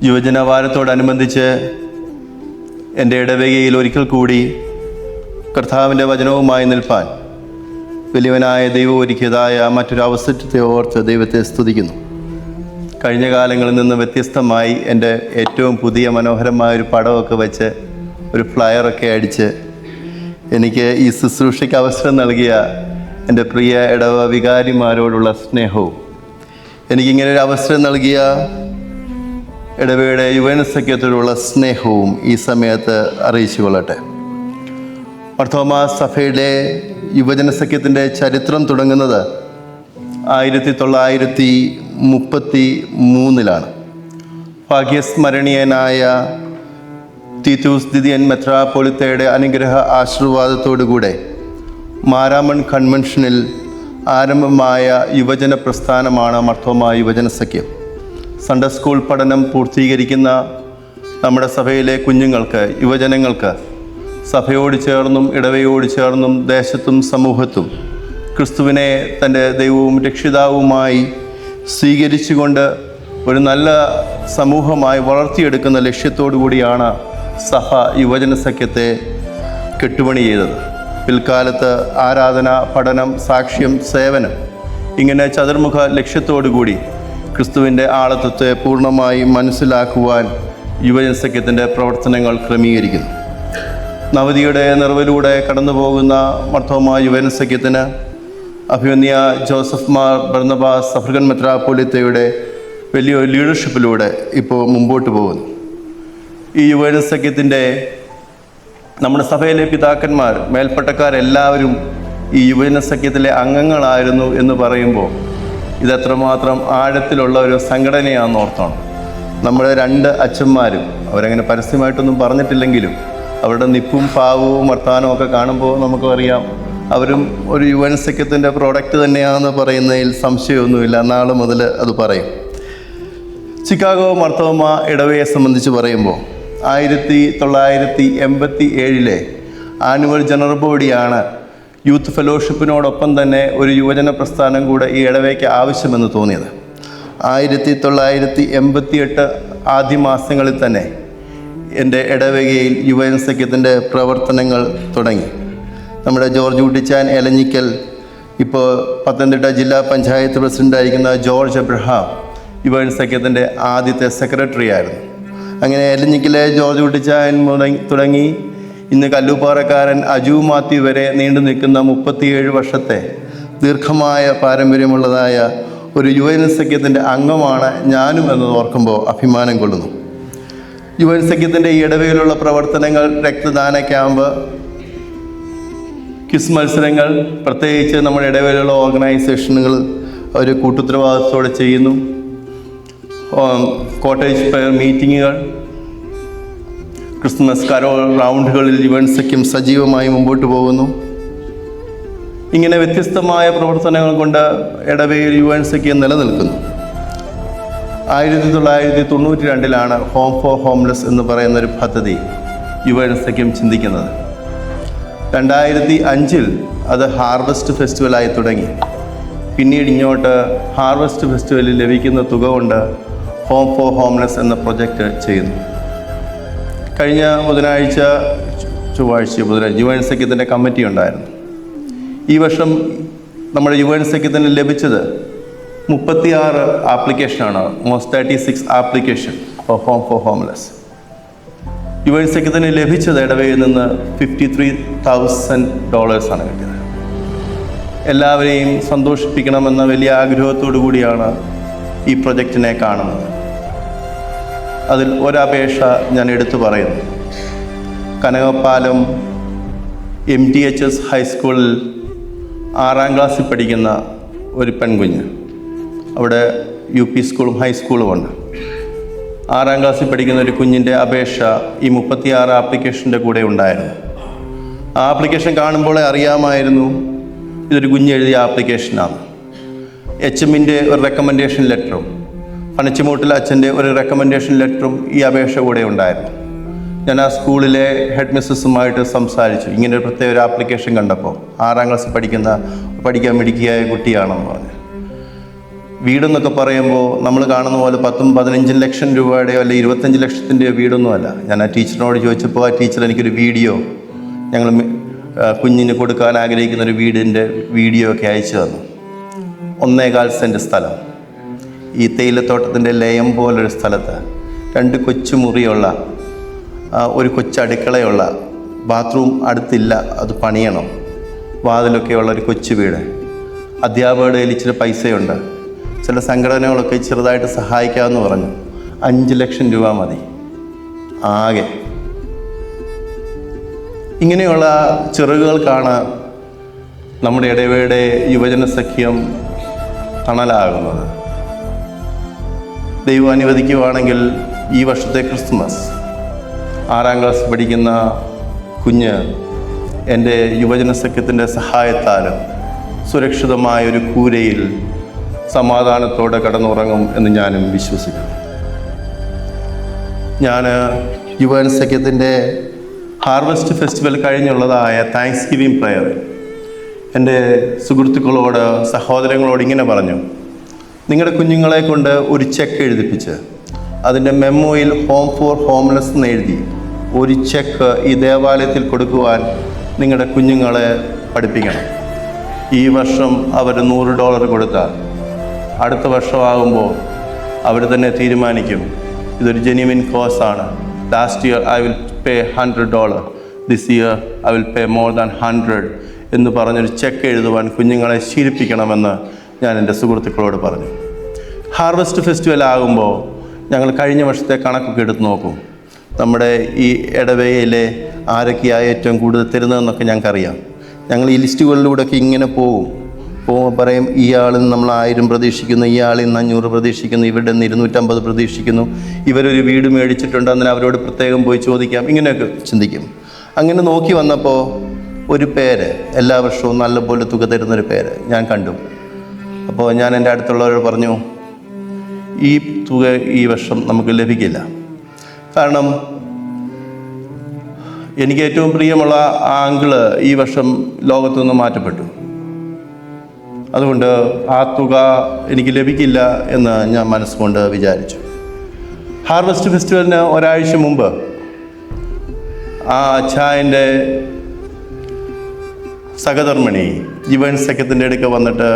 യുവജന വാരത്തോടനുബന്ധിച്ച് എൻ്റെ ഇടവകയിൽ ഒരിക്കൽ കൂടി കർത്താവിൻ്റെ വചനവുമായി നിൽപ്പാൻ വലിയവനായ ദൈവം ഒരുക്കിയതായ മറ്റൊരു അവസരത്തെ ഓർത്ത് ദൈവത്തെ സ്തുതിക്കുന്നു. കഴിഞ്ഞ കാലങ്ങളിൽ നിന്ന് വ്യത്യസ്തമായി എൻ്റെ ഏറ്റവും പുതിയ മനോഹരമായൊരു പടമൊക്കെ വെച്ച് ഒരു ഫ്ലയറൊക്കെ അടിച്ച് എനിക്ക് ഈ ശുശ്രൂഷയ്ക്ക് അവസരം നൽകിയ എൻ്റെ പ്രിയ ഇടവ വികാരിമാരോടുള്ള സ്നേഹവും എനിക്കിങ്ങനെ ഒരു അവസരം നൽകിയ ഇടവയുടെ യുവജന സഖ്യത്തോടുള്ള സ്നേഹവും ഈ സമയത്ത് അറിയിച്ചു കൊള്ളട്ടെ. മാർത്തോമാ സഭയുടെ യുവജന സഖ്യത്തിൻ്റെ ചരിത്രം തുടങ്ങുന്നത് 1933 ഭാഗ്യസ്മരണീയനായ തീത്തൂസ് ദിദിയൻ മെത്രാപ്പൊലിത്തയുടെ അനുഗ്രഹ ആശീർവാദത്തോടുകൂടെ മാരാമൺ കൺവെൻഷനിൽ ആരംഭമായ യുവജന പ്രസ്ഥാനമാണ് മാർത്തോമാ യുവജന സഖ്യം. സൺഡേ സ്കൂൾ പഠനം പൂർത്തീകരിക്കുന്ന നമ്മുടെ സഭയിലെ കുഞ്ഞുങ്ങൾക്ക്, യുവജനങ്ങൾക്ക് സഭയോട് ചേർന്നും ഇടവയോട് ചേർന്നും ദേശത്തും സമൂഹത്തും ക്രിസ്തുവിനെ തൻ്റെ ദൈവവും രക്ഷിതാവുമായി സ്വീകരിച്ചുകൊണ്ട് ഒരു നല്ല സമൂഹമായി വളർത്തിയെടുക്കുന്ന ലക്ഷ്യത്തോടു കൂടിയാണ് സഭ യുവജന സഖ്യത്തെ കെട്ടുപണി ചെയ്തത്. പിൽക്കാലത്ത് ആരാധന, പഠനം, സാക്ഷ്യം, സേവനം ഇങ്ങനെ ചതുർമുഖ ലക്ഷ്യത്തോടു കൂടി ക്രിസ്തുവിൻ്റെ ആളത്വത്തെ പൂർണ്ണമായി മനസ്സിലാക്കുവാൻ യുവജന സഖ്യത്തിൻ്റെ പ്രവർത്തനങ്ങൾ ക്രമീകരിക്കുന്നു. നവതിയുടെ നിറവിലൂടെ കടന്നു പോകുന്ന മാർത്തോമാ യുവജന സഖ്യത്തിന് അഭിമന്യ ജോസഫ് മാർ ബർന്നബാസ് അഫ്രിക്കൻ മെത്രാപ്പൊലീത്തയുടെ വലിയൊരു ലീഡർഷിപ്പിലൂടെ ഇപ്പോൾ മുമ്പോട്ട് പോകുന്നു. ഈ യുവജന സഖ്യത്തിൻ്റെ നമ്മുടെ സഭയിലെ പിതാക്കന്മാർ, മേൽപ്പട്ടക്കാരെല്ലാവരും ഈ യുവജന സഖ്യത്തിലെ അംഗങ്ങളായിരുന്നു എന്ന് പറയുമ്പോൾ ഇതെത്രമാത്രം ആഴത്തിലുള്ള ഒരു സംഘടനയാണെന്ന് ഓർത്തോണം. നമ്മുടെ 2 അച്ഛന്മാരും അവരങ്ങനെ പരസ്യമായിട്ടൊന്നും പറഞ്ഞിട്ടില്ലെങ്കിലും അവരുടെ നിപ്പും പാവവും വർത്തമാനവും ഒക്കെ കാണുമ്പോൾ നമുക്ക് അറിയാം അവരും ഒരു യുവജന സഖ്യത്തിൻ്റെ പ്രോഡക്റ്റ് തന്നെയാണെന്ന് പറയുന്നതിൽ സംശയമൊന്നുമില്ല. നാളെ മുതൽ അത് പറയും. ചിക്കാഗോ മാർത്തോമാ ഇടവയെ സംബന്ധിച്ച് പറയുമ്പോൾ 1987 ആനുവൽ ജനറൽ ബോഡിയാണ് യൂത്ത് ഫെലോഷിപ്പിനോടൊപ്പം തന്നെ ഒരു യുവജന പ്രസ്ഥാനം കൂടെ ഈ ഇടവയ്ക്ക് ആവശ്യമെന്ന് തോന്നിയത്. 1988 ആദ്യ മാസങ്ങളിൽ തന്നെ എൻ്റെ ഇടവകയിൽ യുവജന സഖ്യത്തിൻ്റെ പ്രവർത്തനങ്ങൾ തുടങ്ങി. നമ്മുടെ ജോർജ് കുട്ടിച്ചാൻ എലഞ്ഞിക്കൽ, ഇപ്പോൾ പത്തനംതിട്ട ജില്ലാ പഞ്ചായത്ത് പ്രസിഡൻ്റായിരിക്കുന്ന ജോർജ് എബ്രഹാം യുവജന സഖ്യത്തിൻ്റെ ആദ്യത്തെ സെക്രട്ടറി ആയിരുന്നു. അങ്ങനെ എലഞ്ഞിക്കലെ ജോർജ് കുട്ടിച്ചാൻ തുടങ്ങി ഇന്ന് കല്ലുപാറക്കാരൻ അജു മാത്യു വരെ നീണ്ടു നിൽക്കുന്ന 37 വർഷത്തെ ദീർഘമായ പാരമ്പര്യമുള്ളതായ ഒരു യുവജന സഖ്യത്തിൻ്റെ അംഗമാണ് ഞാനും എന്നത് ഓർക്കുമ്പോൾ അഭിമാനം കൊള്ളുന്നു. യുവജന സഖ്യത്തിൻ്റെ ഈ ഇടവയിലുള്ള പ്രവർത്തനങ്ങൾ, രക്തദാന ക്യാമ്പ്, ക്വിസ് മത്സരങ്ങൾ, പ്രത്യേകിച്ച് നമ്മുടെ ഇടവയിലുള്ള ഓർഗനൈസേഷനുകൾ അവർ കൂട്ടുത്തരവാദിത്തത്തോടെ ചെയ്യുന്നു. കോട്ടേജ് ഫെയർ മീറ്റിങ്ങുകൾ, ക്രിസ്മസ് കരോൾ റൗണ്ടുകളിൽ യുവജന സഖ്യം സജീവമായി മുമ്പോട്ട് പോകുന്നു. ഇങ്ങനെ വ്യത്യസ്തമായ പ്രവർത്തനങ്ങൾ കൊണ്ട് ഇടവയിൽ യുവജന സഖ്യം നിലനിൽക്കുന്നു. 1992 ഹോം ഫോർ ഹോംലെസ് എന്ന് പറയുന്നൊരു പദ്ധതി യുവജന സഖ്യം ചിന്തിക്കുന്നത്. 2005 അത് ഹാർവസ്റ്റ് ഫെസ്റ്റിവലായി തുടങ്ങി. പിന്നീട് ഇങ്ങോട്ട് ഹാർവസ്റ്റ് ഫെസ്റ്റിവലിൽ ലഭിക്കുന്ന തുക കൊണ്ട് ഹോം ഫോർ ഹോംലെസ് എന്ന പ്രൊജക്റ്റ് ചെയ്യുന്നു. കഴിഞ്ഞ ചൊവ്വാഴ്ച യുവജന സഖ്യത്തിൻ്റെ കമ്മിറ്റി ഉണ്ടായിരുന്നു. ഈ വർഷം നമ്മുടെ യുവജന സഖ്യത്തിന് ലഭിച്ചത് 36 ആപ്ലിക്കേഷനാണ്. 36 application for home for homeless. യുവജന സഖ്യത്തിന് ലഭിച്ചത് ഇടവയിൽ നിന്ന് $53,000 ആണ് കിട്ടിയത്. എല്ലാവരെയും സന്തോഷിപ്പിക്കണമെന്ന വലിയ ആഗ്രഹത്തോടു കൂടിയാണ് ഈ പ്രൊജക്റ്റിനെ കാണുന്നത്. അതിൽ ഒരപേക്ഷ ഞാൻ എടുത്തു പറയുന്നു. കനകപ്പാലം MTHS ഹൈസ്കൂളിൽ 6ാം ക്ലാസ്സിൽ പഠിക്കുന്ന ഒരു പെൺകുഞ്ഞ്, അവിടെ UP സ്കൂളും ഹൈസ്കൂളും ഉണ്ട്. 6ാം ക്ലാസ്സിൽ പഠിക്കുന്ന ഒരു കുഞ്ഞിൻ്റെ അപേക്ഷ ഈ 36 ആപ്ലിക്കേഷൻ്റെ കൂടെ ഉണ്ടായിരുന്നു. ആ ആപ്ലിക്കേഷൻ കാണുമ്പോഴേ അറിയാമായിരുന്നു ഇതൊരു കുഞ്ഞെഴുതിയ ആപ്ലിക്കേഷനാണ്. HMൻ്റെ ഒരു റെക്കമെൻഡേഷൻ ലെറ്ററും പനച്ചിമൂട്ടിൽ അച്ഛൻ്റെ ഒരു റെക്കമെൻഡേഷൻ ലെറ്ററും ഈ അപേക്ഷ കൂടെ ഉണ്ടായിരുന്നു. ഞാൻ ആ സ്കൂളിലെ ഹെഡ് മിസ്സസുമായിട്ട് സംസാരിച്ചു. ഇങ്ങനെ ഒരു പ്രത്യേക ഒരു ആപ്ലിക്കേഷൻ കണ്ടപ്പോൾ 6ാം ക്ലാസ്സിൽ പഠിക്കാൻ മിടുക്കിയായ കുട്ടിയാണെന്ന് പറഞ്ഞു. വീടെന്നൊക്കെ പറയുമ്പോൾ നമ്മൾ കാണുന്ന പോലെ 10-15 ലക്ഷം രൂപയുടെയോ അല്ലെങ്കിൽ 25 ലക്ഷത്തിൻ്റെയോ വീടൊന്നുമല്ല. ഞാൻ ആ ടീച്ചറിനോട് ചോദിച്ചപ്പോൾ ആ ടീച്ചർ എനിക്കൊരു വീഡിയോ, ഞങ്ങൾ കുഞ്ഞിന് കൊടുക്കാൻ ആഗ്രഹിക്കുന്ന ഒരു വീടിൻ്റെ വീഡിയോ ഒക്കെ അയച്ചു തന്നു. 1.25 സെൻറ്റ് സ്ഥലം, ഈ തേയിലത്തോട്ടത്തിൻ്റെ ലയം പോലൊരു സ്ഥലത്ത് 2 കൊച്ചു മുറിയുള്ള, ഒരു കൊച്ചടുക്കളയുള്ള, ബാത്റൂം അടുത്തില്ല, അത് പണിയണം, വാതിലൊക്കെയുള്ള ഒരു കൊച്ചു വീട്. അധ്യാപകരുടെ കയ്യിൽ ഇച്ചിരി പൈസയുണ്ട്, ചില സംഘടനകളൊക്കെ ചെറുതായിട്ട് സഹായിക്കാമെന്ന് പറഞ്ഞു. 5 ലക്ഷം രൂപ മതി ആകെ. ഇങ്ങനെയുള്ള ചെറുകുകൾക്കാണ് നമ്മുടെ ഇടവയുടെ യുവജന സഖ്യം തണലാകുന്നത്. ദൈവം അനുവദിക്കുവാണെങ്കിൽ ഈ വർഷത്തെ ക്രിസ്തുമസ് 6ാം ക്ലാസ് പഠിക്കുന്ന കുഞ്ഞ് എൻ്റെ യുവജന സഖ്യത്തിൻ്റെ സഹായത്താലും സുരക്ഷിതമായൊരു കൂരയിൽ സമാധാനത്തോടെ കടന്നുറങ്ങും എന്ന് ഞാനും വിശ്വസിക്കുന്നു. ഞാൻ യുവജന സഖ്യത്തിൻ്റെ ഹാർവസ്റ്റ് ഫെസ്റ്റിവൽ കഴിഞ്ഞുള്ളതായ താങ്ക്സ് ഗിവിംഗ് പ്രയർ എൻ്റെ സുഹൃത്തുക്കളോട്, സഹോദരങ്ങളോട് ഇങ്ങനെ പറഞ്ഞു: നിങ്ങളുടെ കുഞ്ഞുങ്ങളെ കൊണ്ട് ഒരു ചെക്ക് എഴുതിപ്പിച്ച് അതിൻ്റെ മെമ്മോയിൽ ഹോം ഫോർ ഹോംലെസ് എന്ന് എഴുതി ഒരു ചെക്ക് ഈ ദേവാലയത്തിൽ കൊടുക്കുവാൻ നിങ്ങളുടെ കുഞ്ഞുങ്ങളെ പഠിപ്പിക്കണം. ഈ വർഷം അവർ $100 കൊടുത്താൽ അടുത്ത വർഷമാകുമ്പോൾ അവർ തന്നെ തീരുമാനിക്കും ഇതൊരു ജെന്യുവിൻ കോസാണ്. Last year I will pay $100, this year I will pay more than 100 എന്ന് പറഞ്ഞൊരു ചെക്ക് എഴുതുവാൻ കുഞ്ഞുങ്ങളെ ശീലിപ്പിക്കണമെന്ന് ഞാൻ എൻ്റെ സുഹൃത്തുക്കളോട് പറഞ്ഞു. ഹാർവസ്റ്റ് ഫെസ്റ്റിവൽ ആകുമ്പോൾ ഞങ്ങൾ കഴിഞ്ഞ വർഷത്തെ കണക്കൊക്കെ എടുത്ത് നോക്കും. നമ്മുടെ ഈ ഇടവകയിലെ ആരൊക്കെയാണ് ഏറ്റവും കൂടുതൽ തരുന്നതെന്നൊക്കെ ഞങ്ങൾക്കറിയാം. ഞങ്ങൾ ഈ ലിസ്റ്റുകളിലൂടെയൊക്കെ ഇങ്ങനെ പോകുമ്പോൾ പറയും, ഈ ആളിൽ നിന്ന് നമ്മൾ 1000 പ്രതീക്ഷിക്കുന്നു, ഈ ആളിൽ നിന്ന് 500 പ്രതീക്ഷിക്കുന്നു, ഇവരുടെ നിന്ന് 250 പ്രതീക്ഷിക്കുന്നു, ഇവരൊരു വീട് മേടിച്ചിട്ടുണ്ട്, അതിന് അവരോട് പ്രത്യേകം പോയി ചോദിക്കാം, ഇങ്ങനെയൊക്കെ ചിന്തിക്കും. അങ്ങനെ നോക്കി വന്നപ്പോൾ ഒരു പേര്, എല്ലാ വർഷവും നല്ലപോലെ തുക തരുന്നൊരു പേര് ഞാൻ കണ്ടു. അപ്പോൾ ഞാൻ എൻ്റെ അടുത്തുള്ളവരോട് പറഞ്ഞു, ഈ തുക ഈ വർഷം നമുക്ക് ലഭിക്കില്ല. കാരണം എനിക്ക് ഏറ്റവും പ്രിയമുള്ള ആ അങ്കിള് ഈ വർഷം ലോകത്തു നിന്ന് മാറ്റപ്പെട്ടു. അതുകൊണ്ട് ആ തുക എനിക്ക് ലഭിക്കില്ല എന്ന് ഞാൻ മനസ്സുകൊണ്ട് വിചാരിച്ചു. ഹാർവസ്റ്റ് ഫെസ്റ്റിവലിന് ഒരാഴ്ച മുമ്പ് ആ അച്ചായൻ്റെ സഹധർമ്മിണി യുവജന സഖ്യത്തിൻ്റെ അടുക്ക വന്നിട്ട്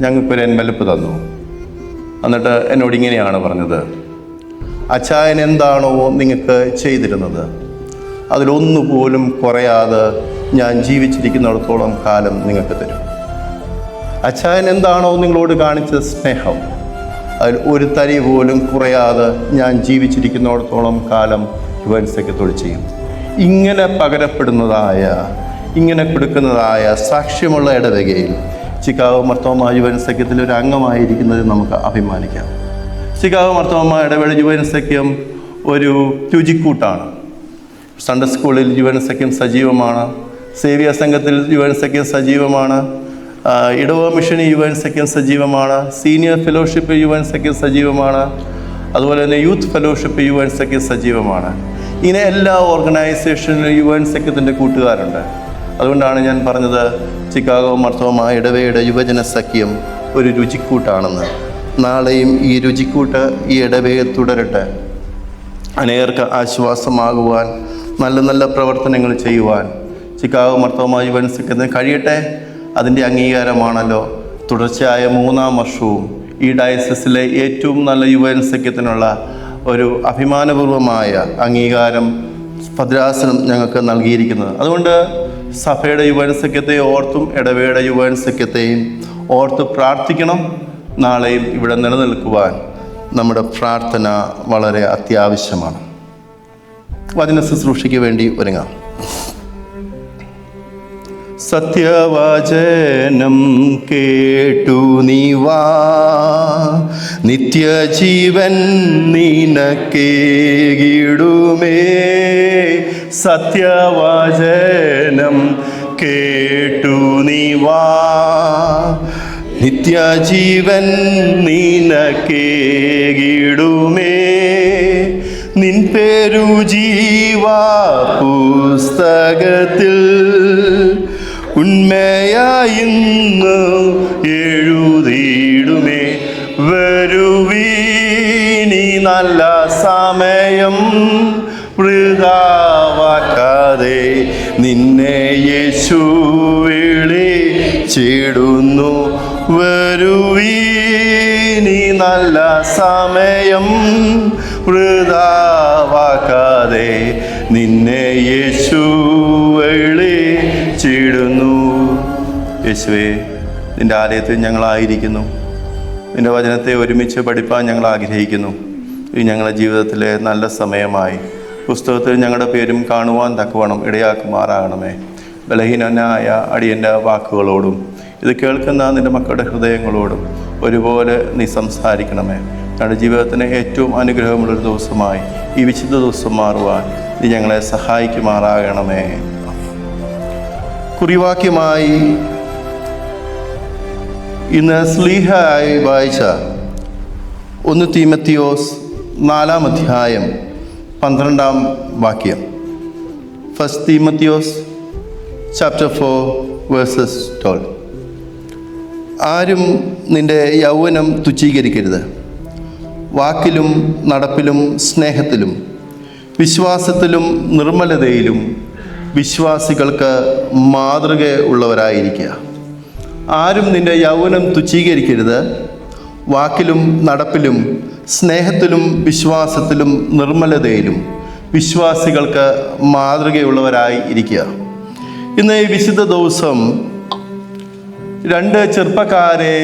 ഞങ്ങൾക്കൊരു എൻവലപ്പ് തന്നു. എന്നിട്ട് എന്നോട് ഇങ്ങനെയാണ് പറഞ്ഞത്: അച്ചായൻ എന്താണോ നിങ്ങൾക്ക് ചെയ്തിരുന്നത് അതിലൊന്നുപോലും കുറയാതെ ഞാൻ ജീവിച്ചിരിക്കുന്നിടത്തോളം കാലം നിങ്ങൾക്ക് തരും. അച്ചായൻ എന്താണോ നിങ്ങളോട് കാണിച്ച സ്നേഹം അതിൽ ഒരു തരി പോലും കുറയാതെ ഞാൻ ജീവിച്ചിരിക്കുന്നിടത്തോളം കാലം യുവജന സഖ്യത്തോട് ചെയ്യും. ഇങ്ങനെ പകരപ്പെടുന്നതായ, ഇങ്ങനെ കൊടുക്കുന്നതായ സാക്ഷ്യമുള്ള ഇടവകയിൽ ചിക്കാഗോ മർത്തോമ യുവജന സഖ്യത്തിൽ ഒരു അംഗമായിരിക്കുന്നതിൽ നമുക്ക് അഭിമാനിക്കാം. ചിക്കാഗോ മർത്തോമ ഇടവേള യുവജന സഖ്യം ഒരു രുചിക്കൂട്ടാണ്. സൺഡേ സ്കൂളിൽ യുവജന സഖ്യം സജീവമാണ്, സേവ്യ സംഘത്തിൽ യുവജന സഖ്യം സജീവമാണ്, ഇടവ മിഷന് യുവജന സഖ്യം സജീവമാണ്, സീനിയർ ഫെലോഷിപ്പ് യുവജന സഖ്യം സജീവമാണ്, അതുപോലെ തന്നെ യൂത്ത് ഫെലോഷിപ്പ് യുവജന സഖ്യം സജീവമാണ്. ഇങ്ങനെ എല്ലാ ഓർഗനൈസേഷനിലും യുവജന സഖ്യത്തിൻ്റെ കൂട്ടുകാരുണ്ട്. അതുകൊണ്ടാണ് ഞാൻ പറഞ്ഞത് ചിക്കാഗോ മർത്തോമ ഇടവയുടെ യുവജന സഖ്യം ഒരു രുചിക്കൂട്ടാണെന്ന്. നാളെയും ഈ രുചിക്കൂട്ട് ഈ ഇടവയിൽ തുടരട്ടെ. അനേകർക്ക് ആശ്വാസമാകുവാൻ, നല്ല നല്ല പ്രവർത്തനങ്ങൾ ചെയ്യുവാൻ ചിക്കാഗോ മർത്തോമ യുവജന സഖ്യത്തിന് കഴിയട്ടെ. അതിൻ്റെ അംഗീകാരമാണല്ലോ തുടർച്ചയായ 3ാം വർഷവും ഈ ഡയസിസിലെ ഏറ്റവും നല്ല യുവജന സഖ്യത്തിനുള്ള ഒരു അഭിമാനപൂർവമായ അംഗീകാരം ഭദ്രാസനം ഞങ്ങൾക്ക് നൽകിയിരിക്കുന്നത്. അതുകൊണ്ട് സഭയുടെ യുവജന സഖ്യത്തെ ഓർത്തും ഇടവയുടെ യുവജന സഖ്യത്തെയും ഓർത്ത് പ്രാർത്ഥിക്കണം. നാളെയും ഇവിടെ നിലനിൽക്കുവാൻ നമ്മുടെ പ്രാർത്ഥന വളരെ അത്യാവശ്യമാണ്. വചന ശുശ്രൂഷയ്ക്ക് വേണ്ടി ഒരുങ്ങാം. സത്യവചനം കേട്ടു നീ വാ, നിത്യജീവൻ നിനക്കേകിടുമേ. സത്യവചനം കേട്ടു നീ വാ, നിത്യജീവൻ നിനക്കേകിടുമേ. നിൻ പേരു ജീവാ പുസ്തകത്തിൽ ഉണ്മയായിന്ന് എഴുതിയിടുമേ. നല്ല സമയം വൃഥാവാക്കാതെ നിന്നെ യേശു വിളിച്ചിടുന്നു. വരുവീനി നല്ല സമയം വൃഥാവാക്കാതെ നിന്നെ യേശു വിളിച്ചിടുന്നു. യേശുവേ, നിൻ്റെ ആലയത്തിൽ ഞങ്ങളായിരിക്കുന്നു. നിൻ്റെ വചനത്തെ ഒരുമിച്ച് പഠിപ്പാൻ ഞങ്ങൾ ആഗ്രഹിക്കുന്നു. ഈ ഞങ്ങളുടെ ജീവിതത്തിലെ നല്ല സമയമായി പുസ്തകത്തിൽ ഞങ്ങളുടെ പേരും കാണുവാൻ തക്കവണ്ണം ഇടയാക്കുമാറാകണമേ. ബലഹീനനായ അടിയൻ്റെ വാക്കുകളോടും ഇത് കേൾക്കുന്ന നിൻ്റെ മക്കളുടെ ഹൃദയങ്ങളോടും ഒരുപോലെ നീ സംസാരിക്കണമേ. ഞങ്ങളുടെ ജീവിതത്തിന് ഏറ്റവും അനുഗ്രഹമുള്ളൊരു ദിവസമായി ഈ വിശുദ്ധ ദിവസം മാറുവാൻ നീ ഞങ്ങളെ സഹായിക്കുമാറാകണമേ. കുറിവാക്യമായി ഇന്ന് സ്ലീഹയായി വായിച്ച 1 തീമത്തിയോസ് 4-ാം അധ്യായം 12-ാം വാക്യം. 1 തീമത്തിയോസ് chapter 4 verses 12. ആരും നിന്റെ യൗവനം തുച്ഛീകരിക്കരുത്. വാക്കിലും നടപ്പിലും സ്നേഹത്തിലും വിശ്വാസത്തിലും നിർമ്മലതയിലും വിശ്വാസികൾക്ക് മാതൃക ഉള്ളവരായിരിക്കുക. ആരും നിന്റെ യൗവനം തുച്ഛീകരിക്കരുത്. വാക്കിലും നടപ്പിലും സ്നേഹത്തിലും വിശ്വാസത്തിലും നിർമ്മലതയിലും വിശ്വാസികൾക്ക് മാതൃകയുള്ളവരായി ഇരിക്കുക. ഇന്ന് ഈ വിശുദ്ധ ദിവസം 2 ചെറുപ്പക്കാരെ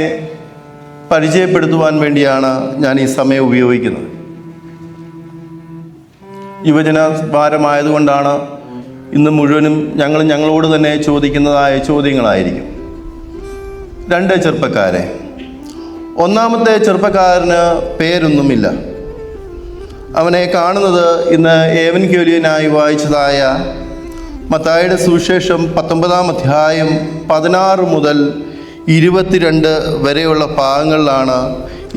പരിചയപ്പെടുത്തുവാൻ വേണ്ടിയാണ് ഞാൻ ഈ സമയം ഉപയോഗിക്കുന്നത്. യുവജന ഭാരമായതുകൊണ്ടാണ് ഇന്ന് മുഴുവനും ഞങ്ങളോട് തന്നെ ചോദിക്കുന്നതായ ചോദ്യങ്ങളായിരിക്കും. 2 ചെറുപ്പക്കാരെ. ഒന്നാമത്തെ ചെറുപ്പക്കാരന് പേരൊന്നുമില്ല. അവനെ കാണുന്നത് ഇന്ന് ഏവൻഗേലിയനായി വായിച്ചതായ മത്തായിയുടെ സുവിശേഷം 19-ാം അധ്യായം 16 മുതൽ 22 വരെയുള്ള ഭാഗങ്ങളിലാണ്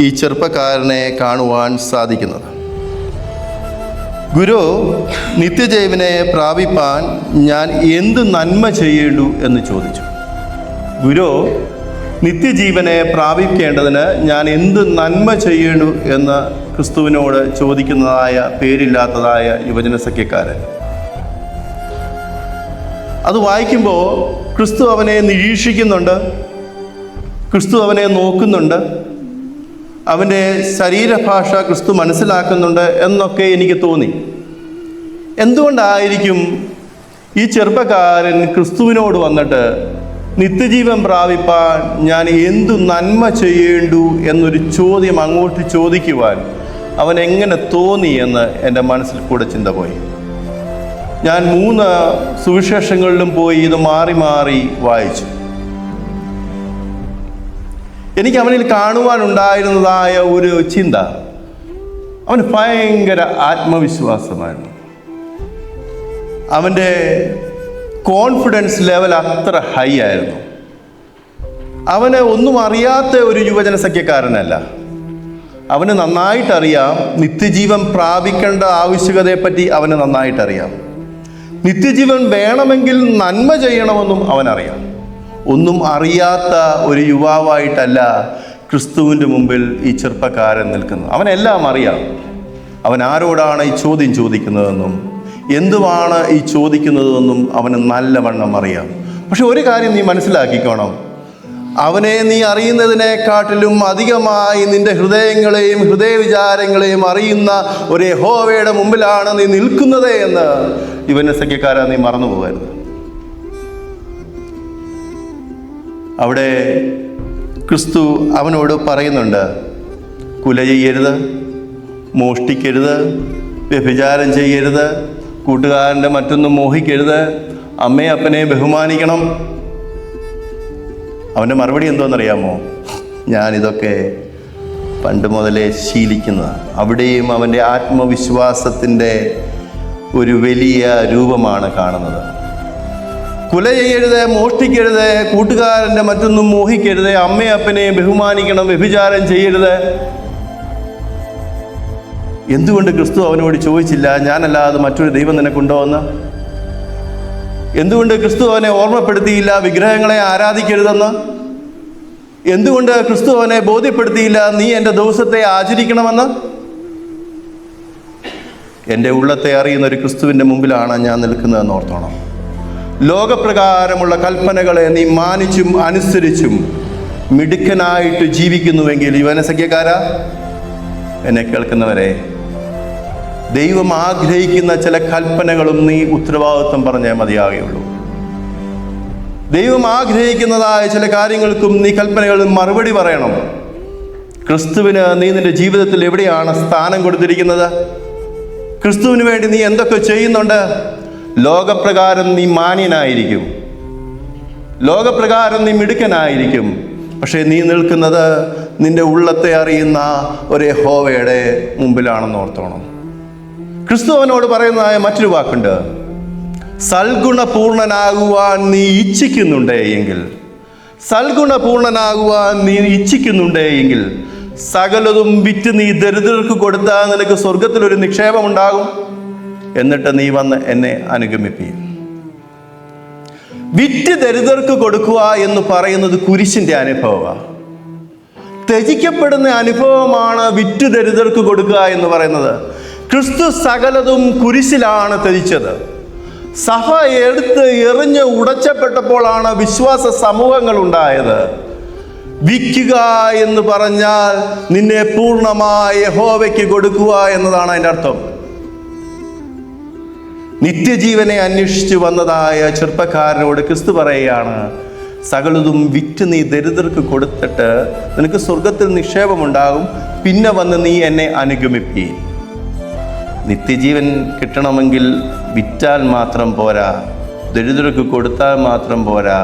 ഈ ചെറുപ്പക്കാരനെ കാണുവാൻ സാധിക്കുന്നത്. ഗുരു, നിത്യജീവനെ പ്രാപിപ്പാൻ ഞാൻ എന്ത് നന്മ ചെയ്യേണ്ടു എന്ന് ചോദിച്ചു. ഗുരു, നിത്യജീവനെ പ്രാപിക്കേണ്ടതിന് ഞാൻ എന്ത് നന്മ ചെയ്യേണ്ടു എന്ന് ക്രിസ്തുവിനോട് ചോദിക്കുന്നതായ പേരില്ലാത്തതായ യുവജന സഖ്യക്കാരൻ. അത് വായിക്കുമ്പോൾ ക്രിസ്തു അവനെ നിരീക്ഷിക്കുന്നുണ്ട്, ക്രിസ്തു അവനെ നോക്കുന്നുണ്ട്, അവൻ്റെ ശരീരഭാഷ ക്രിസ്തു മനസ്സിലാക്കുന്നുണ്ട് എന്നൊക്കെ എനിക്ക് തോന്നി. എന്തുകൊണ്ടായിരിക്കും ഈ ചെറുപ്പക്കാരൻ ക്രിസ്തുവിനോട് വന്നിട്ട് നിത്യജീവൻ പ്രാപിപ്പാൻ ഞാൻ എന്തു നന്മ ചെയ്യേണ്ടു എന്നൊരു ചോദ്യം അങ്ങോട്ട് ചോദിക്കുവാൻ അവൻ എങ്ങനെ തോന്നി എന്ന് എൻ്റെ മനസ്സിൽ കൂടെ ചിന്ത പോയി. ഞാൻ 3 സുവിശേഷങ്ങളിലും പോയി ഇത് മാറി മാറി വായിച്ചു. എനിക്ക് അവനിൽ കാണുവാനുണ്ടായിരുന്നതായ ഒരു ചിന്ത, അവന് ഭയങ്കര ആത്മവിശ്വാസമായിരുന്നു. അവൻ്റെ കോൺഫിഡൻസ് ലെവൽ അത്ര ഹൈ ആയിരുന്നു. അവന് ഒന്നും അറിയാത്ത ഒരു യുവജന സഖ്യക്കാരനല്ല. അവന് നന്നായിട്ടറിയാം നിത്യജീവൻ പ്രാപിക്കേണ്ട ആവശ്യകതയെപ്പറ്റി അവന് നന്നായിട്ടറിയാം. നിത്യജീവൻ വേണമെങ്കിൽ നന്മ ചെയ്യണമെന്നും അവനറിയാം. ഒന്നും അറിയാത്ത ഒരു യുവാവായിട്ടല്ല ക്രിസ്തുവിൻ്റെ മുമ്പിൽ ഈ ചെറുപ്പക്കാരൻ നിൽക്കുന്നത്. അവനെല്ലാം അറിയാം. അവൻ ആരോടാണ് ഈ ചോദ്യം ചോദിക്കുന്നതെന്നും എന്തുവാണ് ഈ ചോദിക്കുന്നതെന്നും അവന് നല്ലവണ്ണം അറിയാം. പക്ഷെ ഒരു കാര്യം നീ മനസ്സിലാക്കിക്കോണം, അവനെ നീ അറിയുന്നതിനെക്കാട്ടിലും അധികമായി നിന്റെ ഹൃദയങ്ങളെയും ഹൃദയവിചാരങ്ങളെയും അറിയുന്ന ഒരു യഹോവയുടെ മുമ്പിലാണ് നീ നിൽക്കുന്നത് എന്ന് യുവജന സഖ്യക്കാരാ നീ മറന്നു പോകരുത്. അവിടെ ക്രിസ്തു അവനോട് പറയുന്നുണ്ട്, കുല ചെയ്യരുത്, മോഷ്ടിക്കരുത്, വ്യഭിചാരം ചെയ്യരുത്, കൂട്ടുകാരൻ്റെ മറ്റൊന്നും മോഹിക്കരുത്, അമ്മയെ അപ്പനെ ബഹുമാനിക്കണം. അവൻ്റെ മറുപടി എന്തോന്നറിയാമോ? ഞാനിതൊക്കെ പണ്ട് മുതലേ ശീലിക്കുന്നതാണ്. അവിടെയും അവൻ്റെ ആത്മവിശ്വാസത്തിൻ്റെ ഒരു വലിയ രൂപമാണ് കാണുന്നത്. കുല ചെയ്യരുത്, മോഷ്ടിക്കരുത്, കൂട്ടുകാരൻ്റെ മറ്റൊന്നും മോഹിക്കരുത്, അമ്മയെ അപ്പനെ ബഹുമാനിക്കണം, വ്യഭിചാരം ചെയ്യരുത്. എന്തുകൊണ്ട് ക്രിസ്തു അവനോട് ചോദിച്ചില്ല, ഞാനല്ലാതെ മറ്റൊരു ദൈവം നിനക്കുണ്ടോ എന്ന്? എന്തുകൊണ്ട് ക്രിസ്തു അവനെ ഓർമ്മപ്പെടുത്തിയില്ല വിഗ്രഹങ്ങളെ ആരാധിക്കരുതെന്ന്? എന്തുകൊണ്ട് ക്രിസ്തു അവനെ ബോധ്യപ്പെടുത്തിയില്ല നീ എൻ്റെ ദിവസത്തെ ആചരിക്കണമെന്ന്? എൻ്റെ ഉള്ളത്തെ അറിയുന്ന ഒരു ക്രിസ്തുവിൻ്റെ മുമ്പിലാണ് ഞാൻ നിൽക്കുന്നതെന്ന് ഓർത്തോണം. ലോകപ്രകാരമുള്ള കൽപ്പനകളെ നീ മാനിച്ചും അനുസരിച്ചും മിടുക്കനായിട്ട് ജീവിക്കുന്നുവെങ്കിൽ, യുവനസഖ്യക്കാരാ, എന്നെ കേൾക്കുന്നവരെ, ദൈവം ആഗ്രഹിക്കുന്ന ചില കൽപ്പനകളും നീ ഉത്തരവാദിത്വം പറഞ്ഞേ മതിയാകുകയുള്ളൂ. ദൈവം ആഗ്രഹിക്കുന്നതായ ചില കാര്യങ്ങൾക്കും നീ കൽപ്പനകളും മറുപടി പറയണം. ക്രിസ്തുവിന് നീ നിന്റെ ജീവിതത്തിൽ എവിടെയാണ് സ്ഥാനം കൊടുത്തിരിക്കുന്നത്? ക്രിസ്തുവിന് വേണ്ടി നീ എന്തൊക്കെ ചെയ്യുന്നുണ്ട്? ലോകപ്രകാരം നീ മാന്യനായിരിക്കും, ലോകപ്രകാരം നീ മിടുക്കനായിരിക്കും. പക്ഷേ നീ നിൽക്കുന്നത് നിന്റെ ഉള്ളത്തെ അറിയുന്ന ഒരു യഹോവയുടെ മുമ്പിലാണെന്ന് ഓർത്തോണം. ക്രിസ്തു അവനോട് പറയുന്നതായ മറ്റൊരു വാക്കുണ്ട്, സൽഗുണപൂർണനാകുവാൻ നീ ഇച്ഛിക്കുന്നുണ്ടേ എങ്കിൽ, സൽഗുണപൂർണനാകുവാൻ നീ ഇച്ഛിക്കുന്നുണ്ടേ എങ്കിൽ സകലതും വിറ്റ് നീ ദരിദ്രർക്ക് കൊടുത്താൽ നിനക്ക് സ്വർഗത്തിലൊരു നിക്ഷേപമുണ്ടാകും. എന്നിട്ട് നീ വന്ന് എന്നെ അനുഗമിപ്പീൻ. വിറ്റ് ദരിദ്രർക്ക് കൊടുക്കുക എന്ന് പറയുന്നത് കുരിശിന്റെ അനുഭവമാണ്. ത്യജിക്കപ്പെടുന്ന അനുഭവമാണ് വിറ്റ് ദരിദ്രർക്ക് കൊടുക്കുക എന്ന് പറയുന്നത്. ക്രിസ്തു സകലതും കുരിശിലാണ് ത്യജിച്ചത്. സഭ എടുത്ത് എറിഞ്ഞ് ഉടച്ചപ്പെട്ടപ്പോഴാണ് വിശ്വാസ സമൂഹങ്ങൾ ഉണ്ടായത്. വിൽക്കുക എന്ന് പറഞ്ഞാൽ നിന്നെ പൂർണ്ണമായി യഹോവയ്ക്ക് കൊടുക്കുക എന്നതാണ് അതിൻ്റെ അർത്ഥം. നിത്യജീവനെ അന്വേഷിച്ചു വന്നതായ ചെറുപ്പക്കാരനോട് ക്രിസ്തു പറയുകയാണ്, സകലതും വിറ്റ് നീ ദരിദ്രർക്ക് കൊടുത്തിട്ട് നിനക്ക് സ്വർഗത്തിൽ നിക്ഷേപമുണ്ടാകും. പിന്നെ വന്ന് നീ എന്നെ അനുഗമിപ്പീ. നിത്യജീവൻ കിട്ടണമെങ്കിൽ വിറ്റാൽ മാത്രം പോരാ, ദരിദ്രർക്ക് കൊടുത്താൽ മാത്രം പോരാ.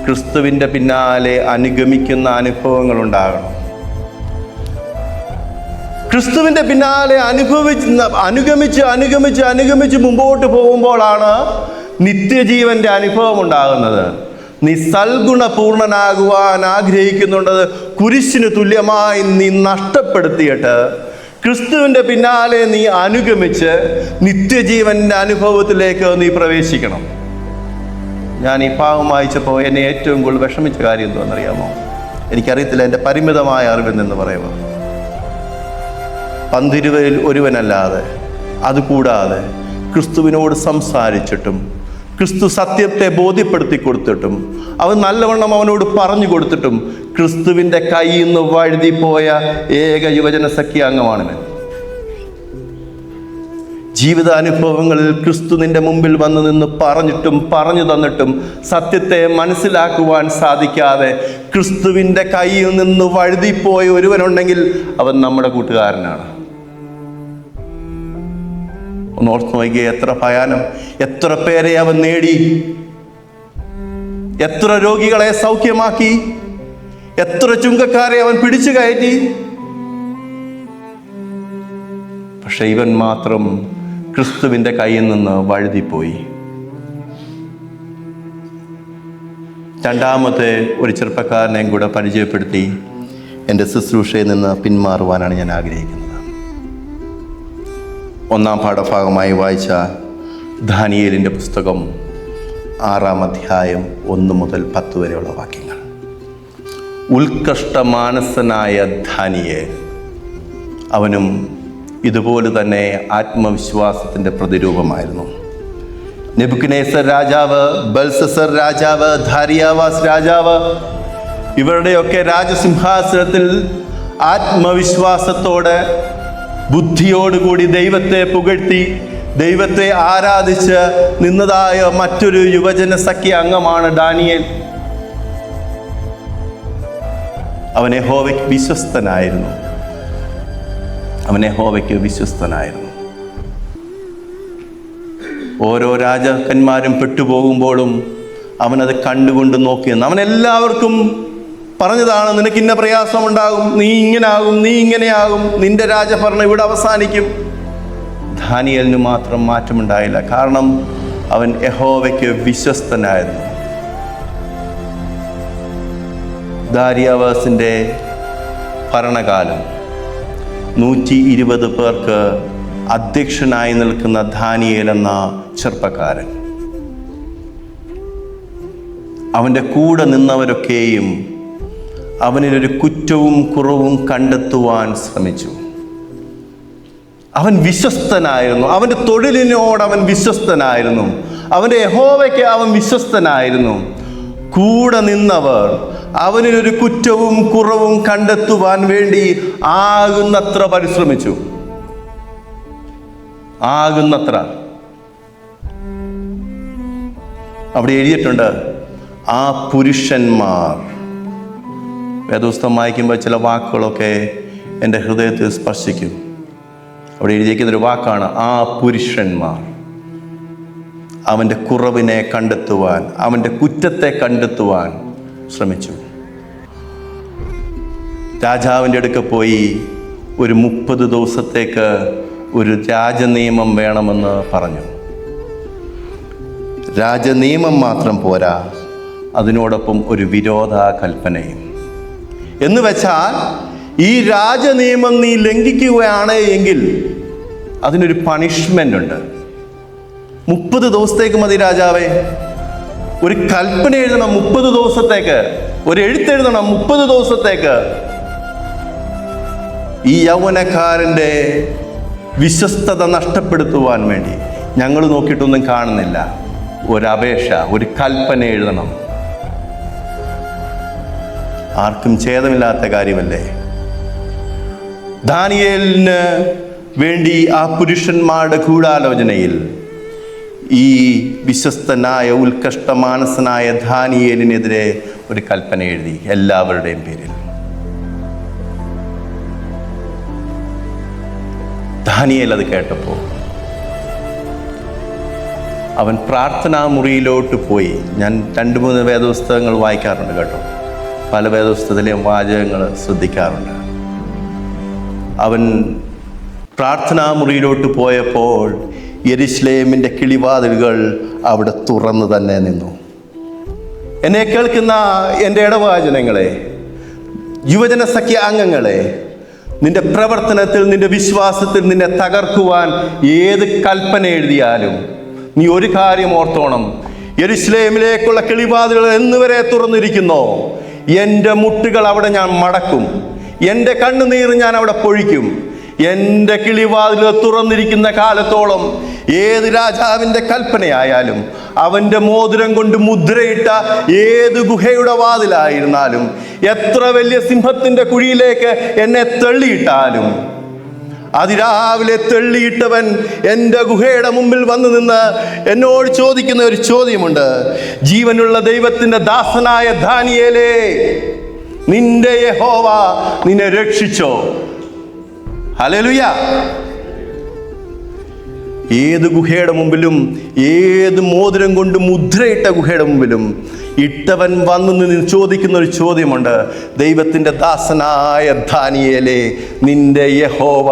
ക്രിസ്തുവിൻ്റെ പിന്നാലെ അനുഗമിക്കുന്ന അനുഭവങ്ങൾ ഉണ്ടാകണം. ക്രിസ്തുവിൻ്റെ പിന്നാലെ അനുഗമിച്ച് മുമ്പോട്ട് പോകുമ്പോഴാണ് നിത്യജീവന്റെ അനുഭവം ഉണ്ടാകുന്നത്. നീ സൽഗുണപൂർണനാകുവാൻ ആഗ്രഹിക്കുന്നുണ്ട്. കുരിശിന് തുല്യമായി നീ നഷ്ടപ്പെടുത്തിയിട്ട് ക്രിസ്തുവിൻ്റെ പിന്നാലെ നീ അനുഗമിച്ച് നിത്യജീവന്റെ അനുഭവത്തിലേക്ക് നീ പ്രവേശിക്കണം. ഞാൻ ഈ ഭാഗം വായിച്ചപ്പോൾ എന്നെ ഏറ്റവും കൂടുതൽ വിഷമിച്ച കാര്യം എന്താണെന്നറിയാമോ? എനിക്കറിയത്തില്ല, എൻ്റെ പരിമിതമായ അറിവിൽ നിന്ന് പറയുക, 12 ഒരുവനല്ലാതെ, അതുകൂടാതെ ക്രിസ്തുവിനോട് സംസാരിച്ചിട്ടും ക്രിസ്തു സത്യത്തെ ബോധ്യപ്പെടുത്തി കൊടുത്തിട്ടും അവൻ നല്ലവണ്ണം അവനോട് പറഞ്ഞു കൊടുത്തിട്ടും ക്രിസ്തുവിൻ്റെ കയ്യിൽ നിന്ന് വഴുതിപ്പോയ ഏക യുവജന സഖ്യ അംഗമാണ് ഞാൻ. ജീവിതാനുഭവങ്ങളിൽ ക്രിസ്തു നിന്റെ മുമ്പിൽ വന്ന് നിന്ന് പറഞ്ഞിട്ടും പറഞ്ഞു തന്നിട്ടും സത്യത്തെ മനസ്സിലാക്കുവാൻ സാധിക്കാതെ ക്രിസ്തുവിൻ്റെ കയ്യിൽ നിന്ന് വഴുതിപ്പോയ ഒരുവനുണ്ടെങ്കിൽ അവൻ നമ്മുടെ കൂട്ടുകാരനാണ്. ഒന്ന് ഓർത്ത് നോക്കിയേ, എത്ര ഭയാനം! എത്ര പേരെ അവൻ നേടി, എത്ര രോഗികളെ സൗഖ്യമാക്കി, എത്ര ചുങ്കക്കാരെ അവൻ പിടിച്ചു കയറ്റി. പക്ഷെ ഇവൻ മാത്രം ക്രിസ്തുവിൻ്റെ കയ്യിൽ നിന്ന് വഴുതിപ്പോയി. രണ്ടാമത്തെ ഒരു ചെറുപ്പക്കാരനെയും കൂടെ പരിചയപ്പെടുത്തി എൻ്റെ ശുശ്രൂഷയിൽ നിന്ന് പിന്മാറുവാനാണ് ഞാൻ ആഗ്രഹിക്കുന്നത്. ഒന്നാം പാഠഭാഗമായി വായിച്ച ദാനിയേലിൻ്റെ പുസ്തകം 6-ാം അധ്യായം 1 മുതൽ 10 വരെയുള്ള വാക്യങ്ങൾ. ഉത്കൃഷ്ട മാനസനായ ദാനിയേൽ, അവനും ഇതുപോലെ തന്നെ ആത്മവിശ്വാസത്തിൻ്റെ പ്രതിരൂപമായിരുന്നു. നെബൂഖദ്നേസർ രാജാവ്, ബൽസസർ രാജാവ്, ദാരിയാവാസ് രാജാവ്, ഇവരുടെയൊക്കെ രാജസിംഹാസനത്തിൽ ആത്മവിശ്വാസത്തോടെ ബുദ്ധിയോടുകൂടി ദൈവത്തെ പുകഴ്ത്തി ദൈവത്തെ ആരാധിച്ച് നിന്നതായ മറ്റൊരു യുവജന സഖ്യ അംഗമാണ് ദാനിയേൽ. അവൻ യഹോവയ്ക്ക് വിശ്വസ്തനായിരുന്നു. ഓരോ രാജാക്കന്മാരും പെട്ടുപോകുമ്പോഴും അവനത് കണ്ടുകൊണ്ട് നോക്കിയെന്ന് അവൻ എല്ലാവർക്കും പറഞ്ഞതാണ്, നിനക്ക് ഇന്ന പ്രയാസമുണ്ടാകും, നീ ഇങ്ങനാകും, നീ ഇങ്ങനെയാകും, നിന്റെ രാജഭരണം ഇവിടെ അവസാനിക്കും. ദാനിയേലിന് മാത്രം മാറ്റമുണ്ടായില്ല. കാരണം അവൻ യഹോവയ്ക്ക് വിശ്വസ്തനായിരുന്നു. ദാരിയാവാസിൻ്റെ ഭരണകാലം 120 പേർക്ക് അധ്യക്ഷനായി നിൽക്കുന്ന ദാനിയേൽ എന്ന ചെറുപ്പക്കാരൻ, അവൻ്റെ കൂടെ നിന്നവരൊക്കെയും അവനിലൊരു കുറ്റവും കുറവും കണ്ടെത്തുവാൻ ശ്രമിച്ചു. അവൻ വിശ്വസ്തനായിരുന്നു. അവൻ്റെ തൊഴിലിനോട് അവൻ വിശ്വസ്തനായിരുന്നു. അവൻ്റെ യഹോവയ്ക്ക് അവൻ വിശ്വസ്തനായിരുന്നു. കൂടെ നിന്നവർ അവനിലൊരു കുറ്റവും കുറവും കണ്ടെത്തുവാൻ വേണ്ടി ആകുന്നത്ര പരിശ്രമിച്ചു. ആകുന്നത്ര. അവിടെ എഴുതിയിട്ടുണ്ട്, ആ പുരുഷന്മാർ. വേദപുസ്തകം വായിക്കുമ്പോൾ ചില വാക്കുകളൊക്കെ എൻ്റെ ഹൃദയത്തിൽ സ്പർശിക്കും. അവിടെ എഴുതിയിരിക്കുന്നൊരു വാക്കാണ് ആ പുരുഷന്മാർ. അവൻ്റെ കുറവിനെ കണ്ടെത്തുവാൻ, അവൻ്റെ കുറ്റത്തെ കണ്ടെത്തുവാൻ ശ്രമിച്ചു. രാജാവിൻ്റെ അടുക്ക പോയി ഒരു 30 ദിവസത്തേക്ക് ഒരു രാജനിയമം വേണമെന്ന് പറഞ്ഞു. രാജനിയമം മാത്രം പോരാ, അതിനോടൊപ്പം ഒരു വിരോധ കൽപ്പനയും. എന്ന് വെച്ചാൽ ഈ രാജനിയമം നീ ലംഘിക്കുകയാണ് എങ്കിൽ അതിനൊരു പണിഷ്മെൻ്റ് ഉണ്ട്. 30 ദിവസത്തേക്ക് മതി രാജാവേ. ഒരു കൽപ്പന എഴുതണം 30 ദിവസത്തേക്ക്, ഒരു എഴുത്തെഴുതണം 30 ദിവസത്തേക്ക്. ഈ യൗവനക്കാരൻ്റെ വിശ്വസ്തത നഷ്ടപ്പെടുത്തുവാൻ വേണ്ടി ഞങ്ങൾ നോക്കിയിട്ടൊന്നും കാണുന്നില്ല. ഒരപേക്ഷ, ഒരു കൽപ്പന എഴുതണം. ആർക്കും ഛേദമില്ലാത്ത കാര്യമല്ലേ? ദാനിയേലിന് വേണ്ടി ആ പുരുഷന്മാരുടെ ഗൂഢാലോചനയിൽ ഈ വിശ്വസ്തനായ ഉത്കഷ്ടമാനസനായ ദാനിയേലിനെതിരെ ഒരു കൽപ്പന എഴുതി എല്ലാവരുടെയും പേരിൽ. ദാനിയേൽ അത് കേട്ടപ്പോൾ അവൻ പ്രാർത്ഥനാ മുറിയിലോട്ട് പോയി. ഞാൻ 2-3 വേദപുസ്തകങ്ങൾ വായിക്കാറുണ്ട് കേട്ടോ. പല വേദപുസ്തകത്തിലെയും വാചകങ്ങൾ ശ്രദ്ധിക്കാറുണ്ട്. അവൻ പ്രാർത്ഥനാ മുറിയിലോട്ട് പോയപ്പോൾ യെരുശലേമിൻ്റെ കിളിവാതിലുകൾ അവിടെ തുറന്നു തന്നെ നിന്നു. എന്നെ കേൾക്കുന്ന എൻ്റെ ഇടവാചനങ്ങളെ, യുവജന സഖ്യ അംഗങ്ങളെ, നിന്റെ പ്രവർത്തനത്തിൽ, നിന്റെ വിശ്വാസത്തിൽ നിന്നെ തകർക്കുവാൻ ഏത് കൽപ്പന എഴുതിയാലും നീ ഒരു കാര്യം ഓർത്തോണം. യെരുശലേമിലേക്കുള്ള കിളിവാതിലുകൾ എന്നുവരെ തുറന്നിരിക്കുന്നോ, എൻ്റെ മുട്ടുകൾ അവിടെ ഞാൻ മടക്കും, എൻ്റെ കണ്ണുനീർ ഞാൻ അവിടെ പൊഴിക്കും. എൻ്റെ കിളിവാതിലുകൾ തുറന്നിരിക്കുന്ന കാലത്തോളം ഏത് രാജാവിൻ്റെ കൽപ്പനയായാലും, അവൻ്റെ മോതിരം കൊണ്ട് മുദ്രയിട്ട ഏത് ഗുഹയുടെ വാതിലായിരുന്നാലും, എത്ര വലിയ സിംഹത്തിൻ്റെ കുഴിയിലേക്ക് എന്നെ തള്ളിയിട്ടാലും, അതിരാവിലെ തള്ളിയിട്ടവൻ എൻ്റെ ഗുഹയുടെ മുമ്പിൽ വന്നു നിന്ന് എന്നോട് ചോദിക്കുന്ന ഒരു ചോദ്യമുണ്ട്. ജീവനുള്ള ദൈവത്തിൻ്റെ ദാസനായ ദാനിയേലേ, നിന്റെ യഹോവ നിന്നെ രക്ഷിച്ചോ? ഹല്ലേലൂയ. ഏത് ഗുഹയുടെ മുമ്പിലും, ഏത് മോതിരം കൊണ്ട് മുദ്രയിട്ട ഗുഹയുടെ മുമ്പിലും ഇട്ടവൻ വന്നു നിന്ന് ചോദിക്കുന്ന ഒരു ചോദ്യമുണ്ട്. ദൈവത്തിൻ്റെ ദാസനായ ദാനിയേലേ, നിന്റെ യഹോവ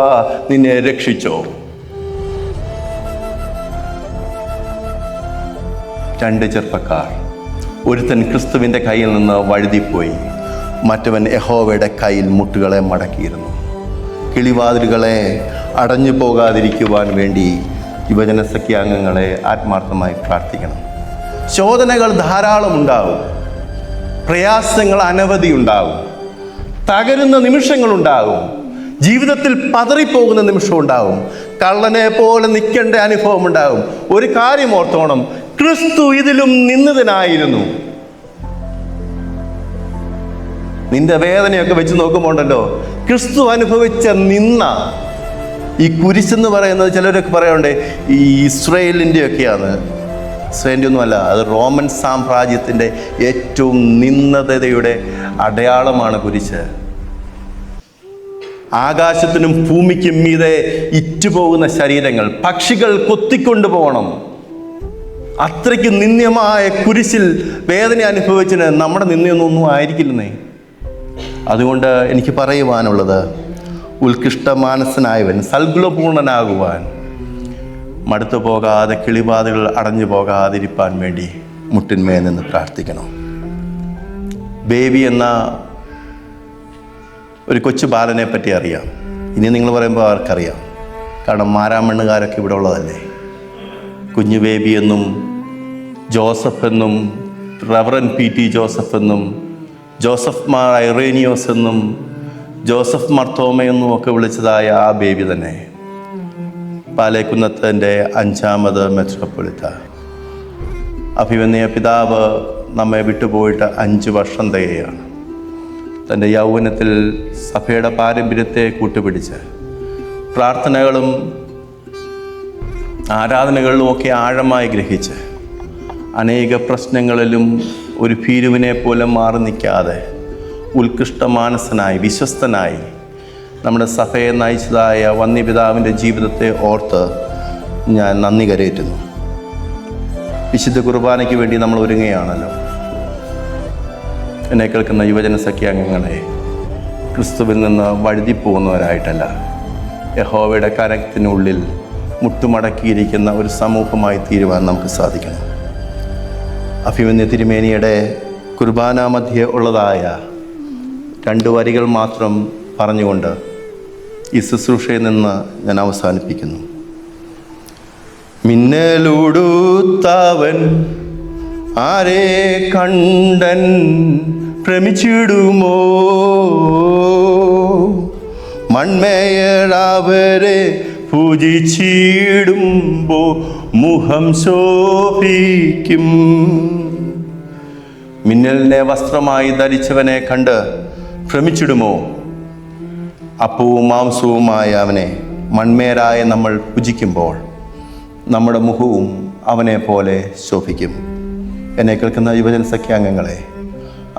നിന്നെ രക്ഷിച്ചോ? 2 ചെറുപ്പക്കാർ. ഒരുത്തൻ ക്രിസ്തുവിൻ്റെ കയ്യിൽ നിന്ന് വഴുതിപ്പോയി, മറ്റവൻ യഹോവയുടെ കയ്യിൽ മുട്ടുകളെ മടക്കിയിരുന്നു. കിളിവാതിലുകളെ അടഞ്ഞു പോകാതിരിക്കുവാൻ വേണ്ടി യുവജന സഖ്യാംഗങ്ങളെ ആത്മാർത്ഥമായി പ്രാർത്ഥിക്കണം. ശോധനകൾ ധാരാളം ഉണ്ടാവും, പ്രയാസങ്ങൾ അനവധി ഉണ്ടാവും, തകരുന്ന നിമിഷങ്ങളുണ്ടാകും, ജീവിതത്തിൽ പതറിപ്പോകുന്ന നിമിഷം ഉണ്ടാവും, കള്ളനെ പോലെ നിൽക്കേണ്ട അനുഭവം ഉണ്ടാകും. ഒരു കാര്യം ഓർത്തോണം, ക്രിസ്തു ഇതിലും നിന്നതിനായിരുന്നു. നിന്റെ വേദനയൊക്കെ വെച്ച് നോക്കുമ്പോണ്ടല്ലോ, ക്രിസ്തു അനുഭവിച്ച നിന്ന ഈ കുരിശെന്ന് പറയുന്നത് ചിലരൊക്കെ പറയാറുണ്ട് ഈ ഇസ്രയേലിൻ്റെ ഒക്കെയാണ്. ഇസ്രയേലിൻ്റെ ഒന്നുമല്ല, അത് റോമൻ സാമ്രാജ്യത്തിൻ്റെ ഏറ്റവും നിന്ദതയുടെ അടയാളമാണ് കുരിശ്. ആകാശത്തിനും ഭൂമിക്കും മീതെ ഇറ്റുപോകുന്ന ശരീരങ്ങൾ പക്ഷികൾ കൊത്തിക്കൊണ്ടു പോകണം. അത്രയ്ക്ക് നിന്ദ്യമായ കുരിശിൽ വേദന അനുഭവിച്ചിന് നമ്മുടെ നിന്ദയൊന്നും ആയിരിക്കില്ലെന്നേ. അതുകൊണ്ട് എനിക്ക് പറയുവാനുള്ളത്, ഉത്കൃഷ്ടമാനസനായവൻ സൽഗുണപൂർണനാകുവാൻ, മടുത്തു പോകാതെ കിളിവാതിലുകൾ അടഞ്ഞു പോകാതിരിക്കാൻ വേണ്ടി മുട്ടിന്മേൽ നിന്ന് പ്രാർത്ഥിക്കണം. ബേബി എന്ന ഒരു കൊച്ചു ബാലനെ പറ്റി അറിയാം. ഇനി നിങ്ങൾ പറയുമ്പോൾ അവർക്കറിയാം, കാരണം മാരാമണ്ണുകാരൊക്കെ ഇവിടെ ഉള്ളതല്ലേ. കുഞ്ഞു ബേബി എന്നും ജോസഫ് എന്നും റവറൻ PT ജോസഫ് എന്നും ജോസഫ് മാർ ഐറേനിയോസ് എന്നും ജോസഫ് മർത്തോമ എന്നും ഒക്കെ വിളിച്ചതായ ആ ബേബി തന്നെ പാലേക്കുന്നത്തിൻ്റെ 5ാമത് മെത്രോപ്പൊളിത്ത. അഭിമന്യ പിതാവ് നമ്മെ വിട്ടുപോയിട്ട് 5 വർഷം തികയാണ്. തൻ്റെ യൗവനത്തിൽ സഭയുടെ പാരമ്പര്യത്തെ കൂട്ടുപിടിച്ച് പ്രാർത്ഥനകളും ആരാധനകളിലും ഒക്കെ ആഴമായി ഗ്രഹിച്ച് അനേക പ്രശ്നങ്ങളിലും ഒരു ഭീരുവിനെ പോലെ മാറി നിൽക്കാതെ ഉത്കൃഷ്ട മാനസനായി വിശ്വസ്തനായി നമ്മുടെ സഭയെ നയിച്ചതായ വന്യപിതാവിൻ്റെ ജീവിതത്തെ ഓർത്ത് ഞാൻ നന്ദി കരയേറ്റുന്നു. വിശുദ്ധ കുർബാനയ്ക്ക് വേണ്ടി നമ്മൾ ഒരുങ്ങുകയാണല്ലോ. എന്നെ കേൾക്കുന്ന യുവജന സഖ്യാംഗങ്ങളെ, ക്രിസ്തുവിൽ നിന്ന് വഴുതിപ്പോകുന്നവരായിട്ടല്ല, യഹോവയുടെ കരത്തിനുള്ളിൽ മുട്ടുമടക്കിയിരിക്കുന്ന ഒരു സമൂഹമായി തീരുവാൻ നമുക്ക് സാധിക്കണം. അഭിമന്യ തിരുമേനിയുടെ കുർബാന മധ്യേ ഉള്ളതായ 2 വരികൾ മാത്രം പറഞ്ഞുകൊണ്ട് ഈ ശുശ്രൂഷയിൽ നിന്ന് ഞാൻ അവസാനിപ്പിക്കുന്നു. മിന്നലുടുത്തവൻ ആരെ കണ്ടൻ ഭ്രമിച്ചിടുമോ, മൺമേയരാവരെ പൂജിച്ചിടുമ്പോ മുഖം ശോഭിക്കും. മിന്നലിനെ വസ്ത്രമായി ധരിച്ചവനെ കണ്ട് ഭ്രമിച്ചിടുമോ? അപ്പവും മാംസവുമായ അവനെ മൺമേരായ നമ്മൾ പൂജിക്കുമ്പോൾ നമ്മുടെ മുഖവും അവനെ പോലെ ശോഭിക്കും. എന്നെ കേൾക്കുന്ന യുവജന സഖ്യാംഗങ്ങളെ,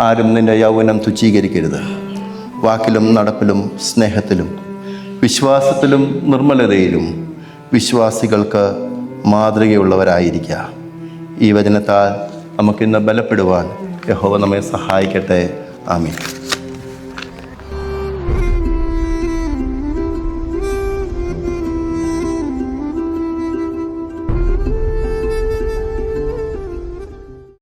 ആരും നിൻ്റെ യൗവനം തുച്ഛീകരിക്കരുത്. വാക്കിലും നടപ്പിലും സ്നേഹത്തിലും വിശ്വാസത്തിലും നിർമ്മലതയിലും വിശ്വാസികൾക്ക് മാതൃകയുള്ളവരായിരിക്കുക. ഈ വചനത്താൽ നമുക്കിന്ന് ബലപ്പെടുവാൻ യഹോവ നമ്മെ സഹായിക്കട്ടെ. ആമീൻ.